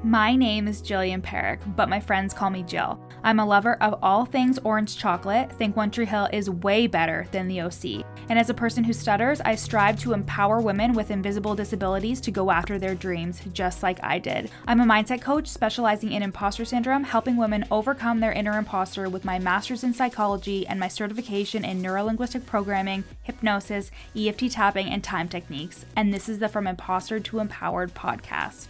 My name is Jillian Perrick, but my friends call me Jill. I'm a lover of all things orange chocolate. Think One Tree Hill is way better than the OC. And as a person who stutters, I strive to empower women with invisible disabilities to go after their dreams, just like I did. I'm a mindset coach specializing in imposter syndrome, helping women overcome their inner imposter with my master's in psychology and my certification in neurolinguistic programming, hypnosis, EFT tapping, and time techniques. And this is the From Imposter to Empowered podcast.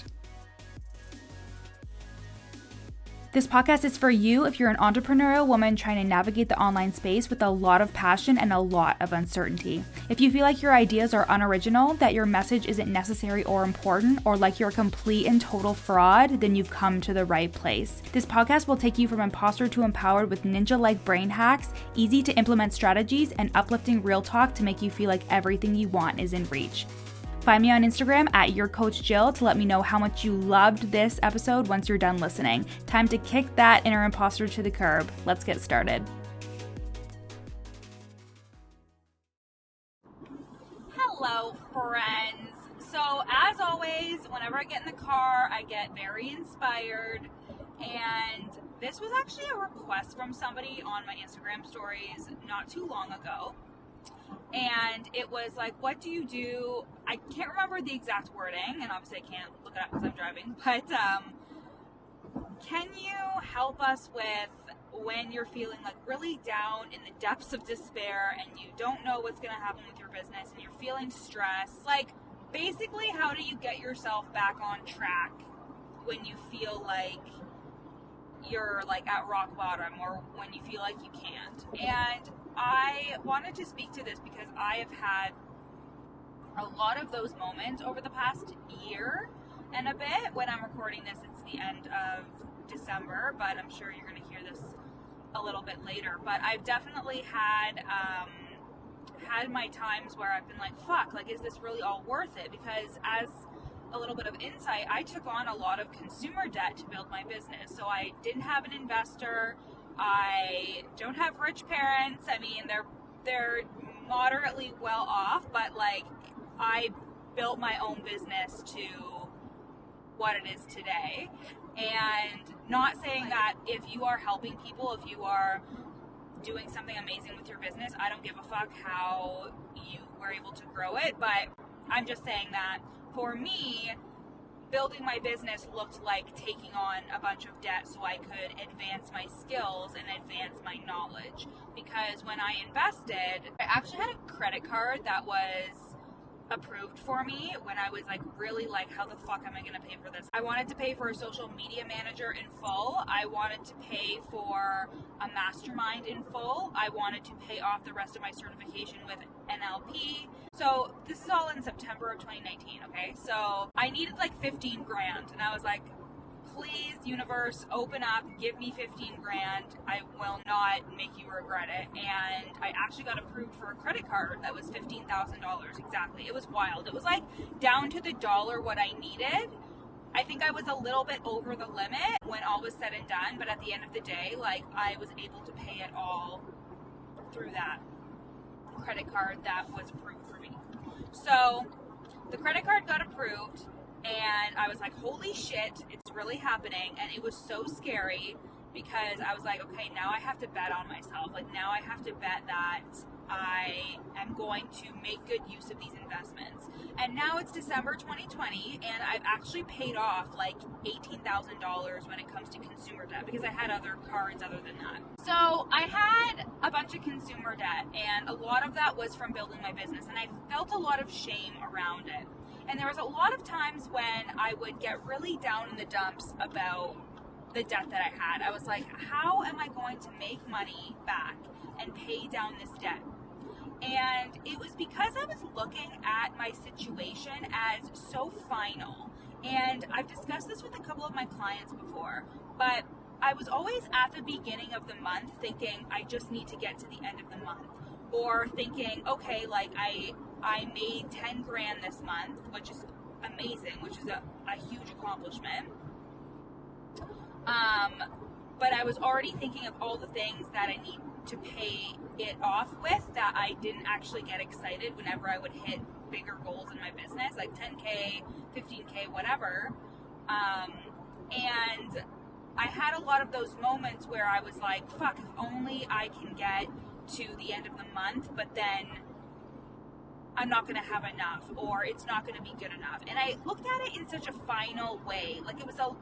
This podcast is for you if you're an entrepreneurial woman trying to navigate the online space with a lot of passion and a lot of uncertainty. If you feel like your ideas are unoriginal, that your message isn't necessary or important, or like you're a complete and total fraud, then you've come to the right place. This podcast will take you from imposter to empowered with ninja-like brain hacks, easy to implement strategies, and uplifting real talk to make you feel like everything you want is in reach. Find me on Instagram at YourCoachJill to let me know how much you loved this episode once you're done listening. Time to kick that inner imposter to the curb. Let's get started. Hello, friends. So as always, whenever I get in the car, I get very inspired. And this was actually a request from somebody on my Instagram stories not too long ago. And it was like, what do you do? I can't remember the exact wording, and obviously I can't look it up because I'm driving, but can you help us with when you're feeling like really down in the depths of despair and you don't know what's going to happen with your business and you're feeling stressed? Like, basically, how do you get yourself back on track when you feel like you're like at rock bottom or when you feel like you can't? And I wanted to speak to this because I have had a lot of those moments over the past year and a bit. When I'm recording this, it's the end of December, but I'm sure you're going to hear this a little bit later. But I've definitely had my times where I've been like, fuck, like, is this really all worth it? Because as a little bit of insight, I took on a lot of consumer debt to build my business. So I didn't have an investor. I don't have rich parents. I mean, they're moderately well off, but like, I built my own business to what it is today. And not saying that if you are helping people, if you are doing something amazing with your business, I don't give a fuck how you were able to grow it, but I'm just saying that for me, building my business looked like taking on a bunch of debt so I could advance my skills and advance my knowledge. Because when I invested, I actually had a credit card that was approved for me when I was like really like, how the fuck am I gonna pay for this? I wanted to pay for a social media manager in full. I wanted to pay for a mastermind in full. I wanted to pay off the rest of my certification with NLP. So this is all in September of 2019, okay? So I needed like 15 grand and I was like, please, universe, open up, give me 15 grand. I will not make you regret it. And I actually got approved for a credit card that was $15,000 exactly. It was wild. It was like down to the dollar what I needed. I think I was a little bit over the limit when all was said and done, but at the end of the day, like, I was able to pay it all through that credit card that was approved for me. So the credit card got approved. And I was like, holy shit, it's really happening. And it was so scary because I was like, okay, now I have to bet on myself. Like, now I have to bet that I am going to make good use of these investments. And now it's December 2020, and I've actually paid off like $18,000 when it comes to consumer debt because I had other cards other than that. So I had a bunch of consumer debt, and a lot of that was from building my business. And I felt a lot of shame around it. And there was a lot of times when I would get really down in the dumps about the debt that I had. I was like, how am I going to make money back and pay down this debt? And it was because I was looking at my situation as so final. And I've discussed this with a couple of my clients before, but I was always at the beginning of the month thinking, I just need to get to the end of the month. Or thinking, okay, like I made 10 grand this month, which is amazing, which is a huge accomplishment. But I was already thinking of all the things that I need to pay it off with that I didn't actually get excited whenever I would hit bigger goals in my business, like 10K, 15K, whatever. And I had a lot of those moments where I was like, fuck, if only I can get to the end of the month, but then I'm not going to have enough, or it's not going to be good enough. And I looked at it in such a final way. Like, it was a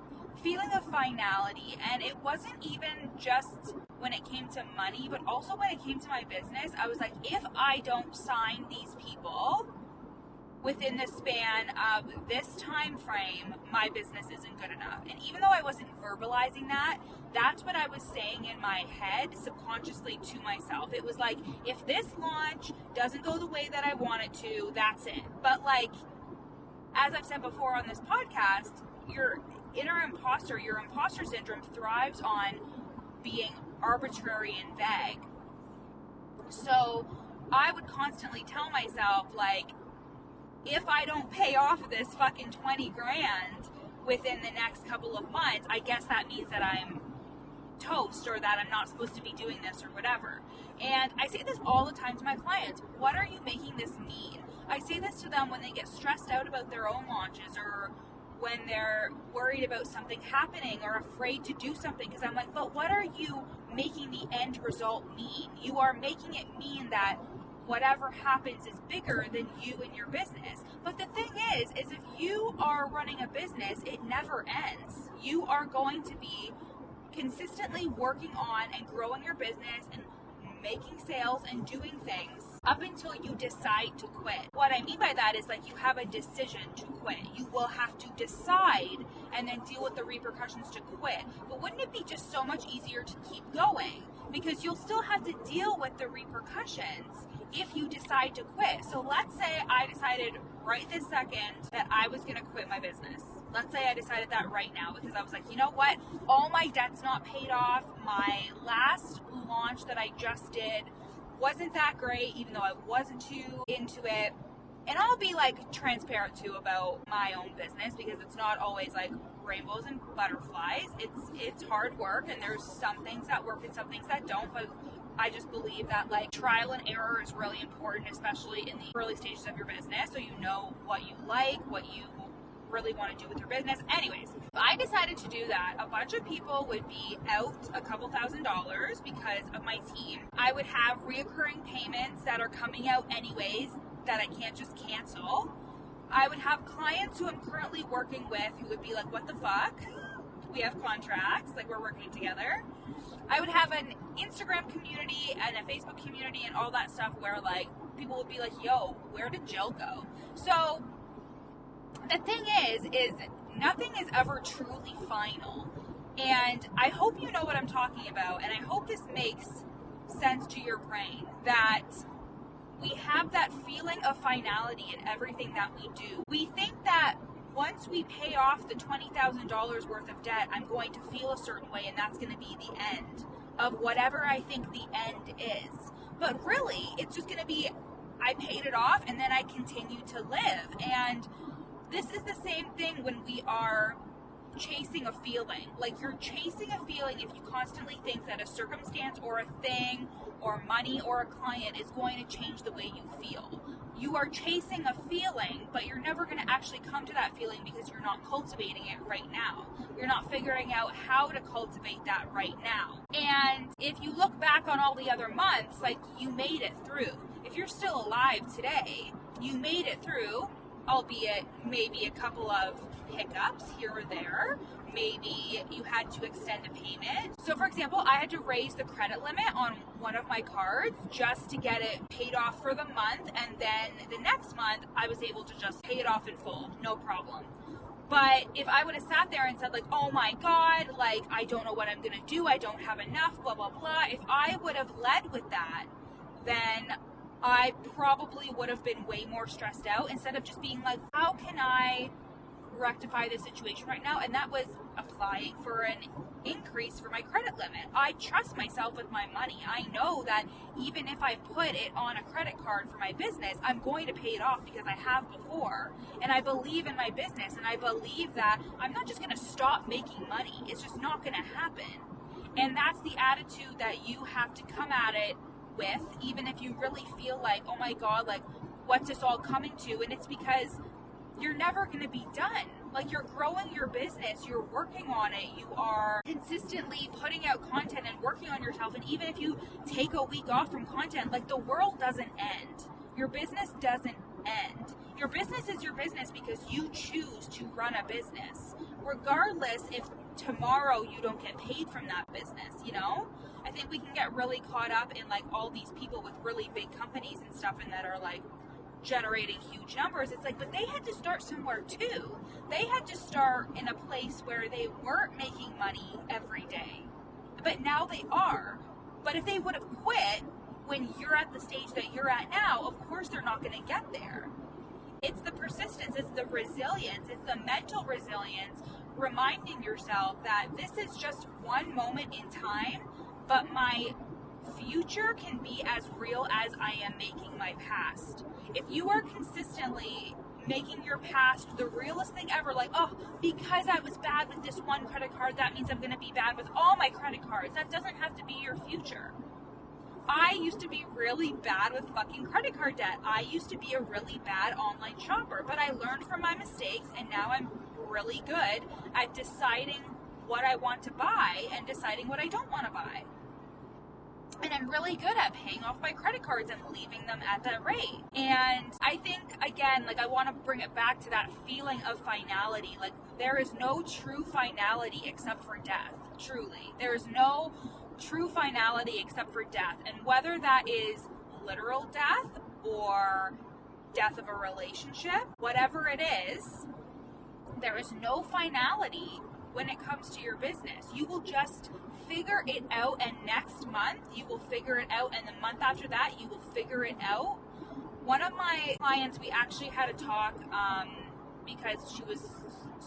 feeling of finality, and it wasn't even just when it came to money, but also when it came to my business. I was like, if I don't sign these people within the span of this time frame, my business isn't good enough. And even though I wasn't verbalizing that, that's what I was saying in my head subconsciously to myself. It was like, if this launch doesn't go the way that I want it to, that's it. But like, as I've said before on this podcast, your inner imposter, your imposter syndrome thrives on being arbitrary and vague. So I would constantly tell myself, like, if I don't pay off this fucking 20 grand within the next couple of months, I guess that means that I'm toast, or that I'm not supposed to be doing this, or whatever. And I say this all the time to my clients. What are you making this mean? I say this to them when they get stressed out about their own launches, or when they're worried about something happening or afraid to do something, because I'm like, but what are you making the end result mean? You are making it mean that whatever happens is bigger than you and your business. But the thing is if you are running a business, it never ends. You are going to be consistently working on and growing your business and making sales and doing things up until you decide to quit. What I mean by that is, like, you have a decision to quit. You will have to decide and then deal with the repercussions to quit. But wouldn't it be just so much easier to keep going? Because you'll still have to deal with the repercussions if you decide to quit. So let's say I decided right this second that I was going to quit my business. Let's say I decided that right now, because I was like, you know what? All my debt's not paid off. My last launch that I just did wasn't that great, even though I wasn't too into it. And I'll be like transparent too about my own business, because it's not always like rainbows and butterflies. It's hard work, and there's some things that work and some things that don't. But I just believe that like trial and error is really important, especially in the early stages of your business, so you know what you like, what you really want to do with your business. Anyways, if I decided to do that, a bunch of people would be out a couple $1,000s because of my team. I would have reoccurring payments that are coming out anyways that I can't just cancel. I would have clients who I'm currently working with who would be like, what the fuck? We have contracts, like we're working together. I would have an Instagram community and a Facebook community and all that stuff where like people would be like, yo, where did Jill go? So the thing is nothing is ever truly final. And I hope you know what I'm talking about, and I hope this makes sense to your brain, that we have that feeling of finality in everything that we do. We think that once we pay off the $20,000 worth of debt, I'm going to feel a certain way, and that's going to be the end of whatever I think the end is. But really, it's just going to be, I paid it off and then I continue to live. And this is the same thing when we are chasing a feeling. Like, you're chasing a feeling if you constantly think that a circumstance or a thing or money or a client is going to change the way you feel. You are chasing a feeling, but you're never going to actually come to that feeling because you're not cultivating it right now. You're not figuring out how to cultivate that right now. And if you look back on all the other months, like, you made it through. If you're still alive today, you made it through, albeit maybe a couple of hiccups here or there. Maybe you had to extend a payment. So for example, I had to raise the credit limit on one of my cards just to get it paid off for the month, and then the next month I was able to just pay it off in full, no problem. But if I would have sat there and said like, oh my God, like, I don't know what I'm gonna do, I don't have enough, blah, blah, blah. If I would have led with that, then I probably would have been way more stressed out, instead of just being like, how can I rectify the situation right now? And that was applying for an increase for my credit limit. I trust myself with my money. I know that even if I put it on a credit card for my business, I'm going to pay it off because I have before. And I believe in my business, and I believe that I'm not just going to stop making money. It's just not going to happen. And that's the attitude that you have to come at it with, even if you really feel like, oh my God, like, what's this all coming to? And it's because you're never going to be done. Like, you're growing your business, you're working on it, you are consistently putting out content and working on yourself. And even if you take a week off from content, like, the world doesn't end. Your business doesn't end. Your business is your business because you choose to run a business, regardless if tomorrow you don't get paid from that business, you know? I think we can get really caught up in like all these people with really big companies and stuff and that are like generating huge numbers. It's like, but they had to start somewhere too. They had to start in a place where they weren't making money every day, but now they are. But if they would have quit when you're at the stage that you're at now, of course they're not going to get there. It's the persistence, it's the resilience, it's the mental resilience, reminding yourself that this is just one moment in time, but my future can be as real as I am making my past. If you are consistently making your past the realest thing ever, like, oh, because I was bad with this one credit card, that means I'm going to be bad with all my credit cards. That doesn't have to be your future. I used to be really bad with fucking credit card debt. I used to be a really bad online shopper, but I learned from my mistakes, and now I'm really good at deciding what I want to buy and deciding what I don't want to buy. And I'm really good at paying off my credit cards and leaving them at that rate. And I think, again, like, I want to bring it back to that feeling of finality. Like, there is no true finality except for death. Truly. There is no true finality except for death. And whether that is literal death or death of a relationship, whatever it is, there is no finality when it comes to your business. You will just figure it out, and next month you will figure it out, and the month after that you will figure it out. One of my clients, we actually had a talk because she was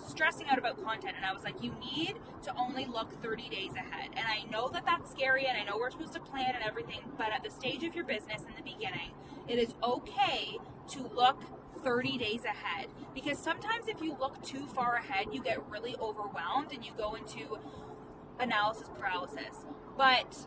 stressing out about content, and I was like, you need to only look 30 days ahead. And I know that that's scary, and I know we're supposed to plan and everything, but at the stage of your business in the beginning, it is okay to look 30 days ahead, because sometimes if you look too far ahead, you get really overwhelmed and you go into analysis paralysis. But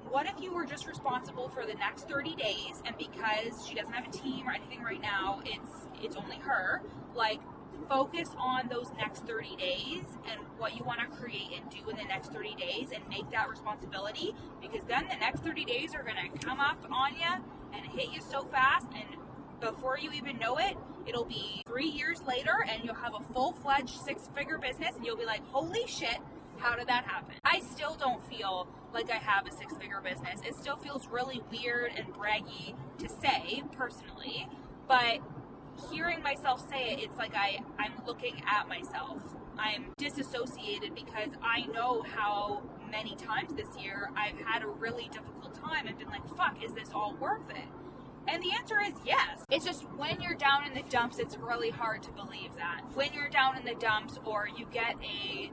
what if you were just responsible for the next 30 days, and because she doesn't have a team or anything right now, it's only her, like, focus on those next 30 days and what you want to create and do in the next 30 days, and make that responsibility, because then the next 30 days are going to come up on you and hit you so fast, and before you even know it, it'll be 3 years later and you'll have a full-fledged 6-figure business, and you'll be like, holy shit, how did that happen? I still don't feel like I have a 6-figure business. It still feels really weird and braggy to say, personally, but hearing myself say it, it's like I'm looking at myself. I'm disassociated because I know how many times this year I've had a really difficult time and been like, fuck, is this all worth it? And the answer is yes. It's just when you're down in the dumps, it's really hard to believe that. When you're down in the dumps, or you get a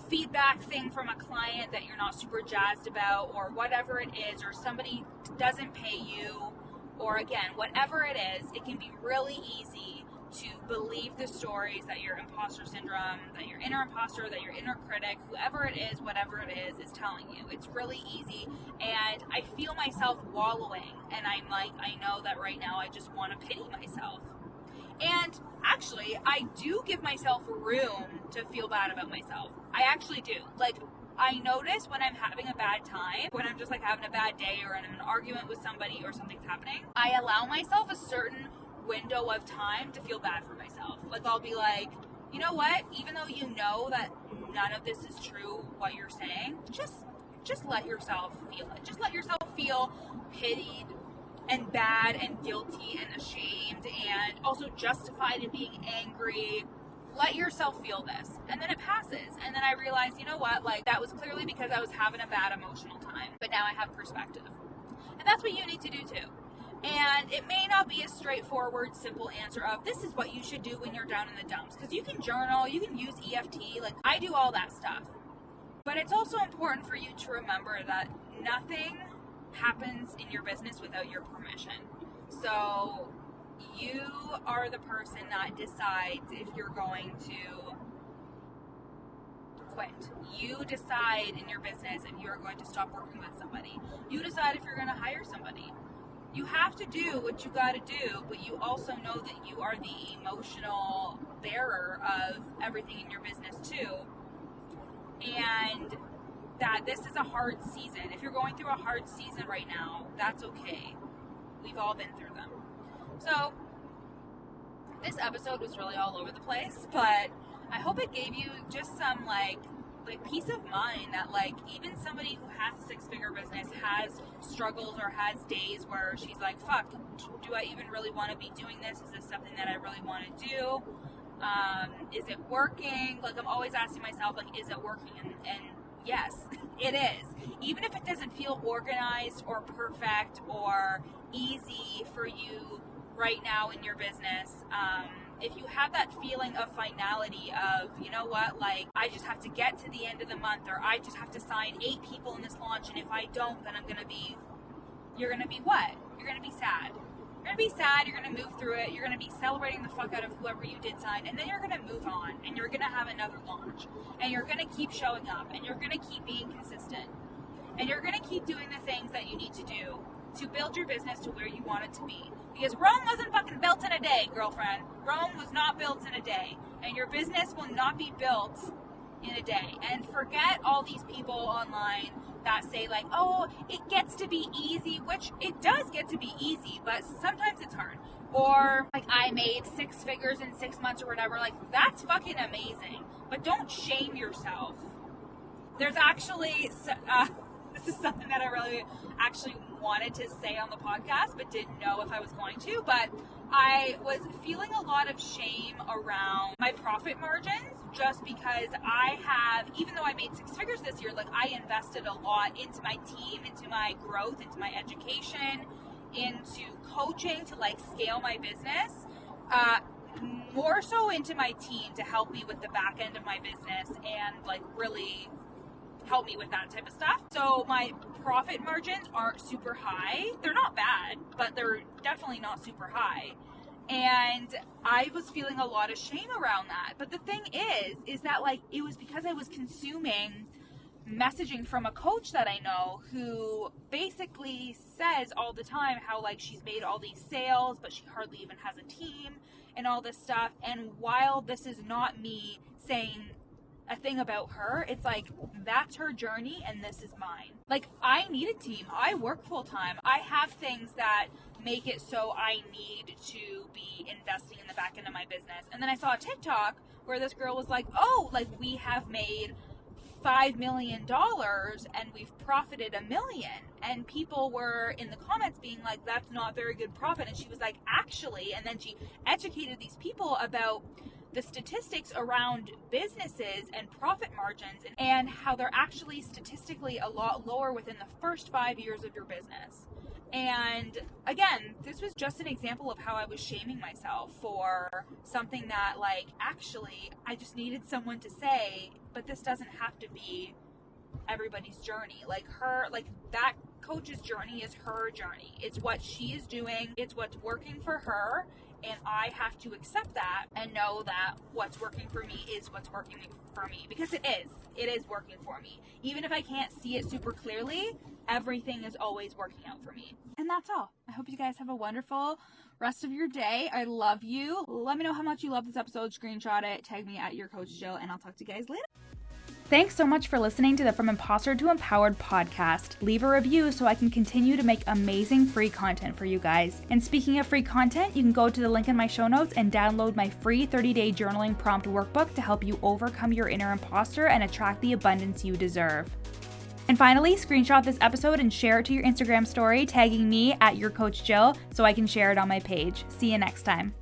feedback thing from a client that you're not super jazzed about, or whatever it is, or somebody doesn't pay you, or again, whatever it is, it can be really easy to believe the stories that your imposter syndrome, that your inner imposter, that your inner critic, whoever it is, whatever it is telling you. It's really easy, and I feel myself wallowing, and I'm like, I know that right now I just want to pity myself. And actually, I do give myself room to feel bad about myself. I actually do. Like, I notice when I'm having a bad time, when I'm just like having a bad day, or I'm in an argument with somebody or something's happening, I allow myself a certain window of time to feel bad for myself. Like, I'll be like, you know what? Even though you know that none of this is true, what you're saying, just let yourself feel it. Just let yourself feel pitied and bad and guilty and ashamed and also justified in being angry. Let yourself feel this, and then it passes, and then I realize, you know what, like, that was clearly because I was having a bad emotional time, but now I have perspective. And that's what you need to do too. And it may not be a straightforward, simple answer of this is what you should do when you're down in the dumps, because you can journal, you can use EFT, like, I do all that stuff. But it's also important for you to remember that nothing happens in your business without your permission. So you are the person that decides if you're going to quit. You decide in your business if you're going to stop working with somebody. You decide if you're going to hire somebody. You have to do what you got to do, but you also know that you are the emotional bearer of everything in your business too. And that this is a hard season. If you're going through a hard season right now, that's okay. We've all been through them. So this episode was really all over the place, but I hope it gave you just some like peace of mind that like even somebody who has a six-figure business has struggles or has days where she's like, fuck, do I even really want to be doing this? Is this something that I really want to do? Is it working? Like, I'm always asking myself, like, is it working? And yes, it is. Even if it doesn't feel organized or perfect or easy for you right now in your business, if you have that feeling of finality of, you know what, like, I just have to get to the end of the month, or I just have to sign 8 people in this launch, and if I don't, then you're going to be what? You're going to be sad. You're going to be sad, you're going to move through it, you're going to be celebrating the fuck out of whoever you did sign, and then you're going to move on, and you're going to have another launch, and you're going to keep showing up, and you're going to keep being consistent, and you're going to keep doing the things that you need to do to build your business to where you want it to be. Because Rome wasn't fucking built in a day, girlfriend. Rome was not built in a day. And your business will not be built in a day. And forget all these people online that say like, oh, it gets to be easy, which it does get to be easy, but sometimes it's hard. Or like, I made 6 figures in 6 months or whatever. Like, that's fucking amazing. But don't shame yourself. There's actually... this is something that I really actually wanted to say on the podcast, but didn't know if I was going to. But I was feeling a lot of shame around my profit margins just because I have, even though I made 6 figures this year, like I invested a lot into my team, into my growth, into my education, into coaching to like scale my business. More so into my team to help me with the back end of my business and like really help me with that type of stuff. So my profit margins aren't super high. They're not bad, but they're definitely not super high. And I was feeling a lot of shame around that. But the thing is that like it was because I was consuming messaging from a coach that I know who basically says all the time how like she's made all these sales, but she hardly even has a team and all this stuff. And while this is not me saying a thing about her, it's like that's her journey and this is mine. Like, I need a team. I work full time. I have things that make it so I need to be investing in the back end of my business. And then I saw a TikTok where this girl was like, oh, like we have made $5 million and we've profited $1 million. And people were in the comments being like, that's not very good profit. And she was like, actually, and then she educated these people about the statistics around businesses and profit margins and how they're actually statistically a lot lower within the first 5 years of your business. And again, this was just an example of how I was shaming myself for something that like, actually, I just needed someone to say, but this doesn't have to be everybody's journey. Like her, like that coach's journey is her journey. It's what she is doing. It's what's working for her. And I have to accept that and know that what's working for me is what's working for me. Because it is working for me. Even if I can't see it super clearly, everything is always working out for me. And that's all. I hope you guys have a wonderful rest of your day. I love you. Let me know how much you love this episode. Screenshot it. Tag me at your coach Jill. And I'll talk to you guys later. Thanks so much for listening to the From Imposter to Empowered podcast. Leave a review so I can continue to make amazing free content for you guys. And speaking of free content, you can go to the link in my show notes and download my free 30-day journaling prompt workbook to help you overcome your inner imposter and attract the abundance you deserve. And finally, screenshot this episode and share it to your Instagram story, tagging me at your coach Jill so I can share it on my page. See you next time.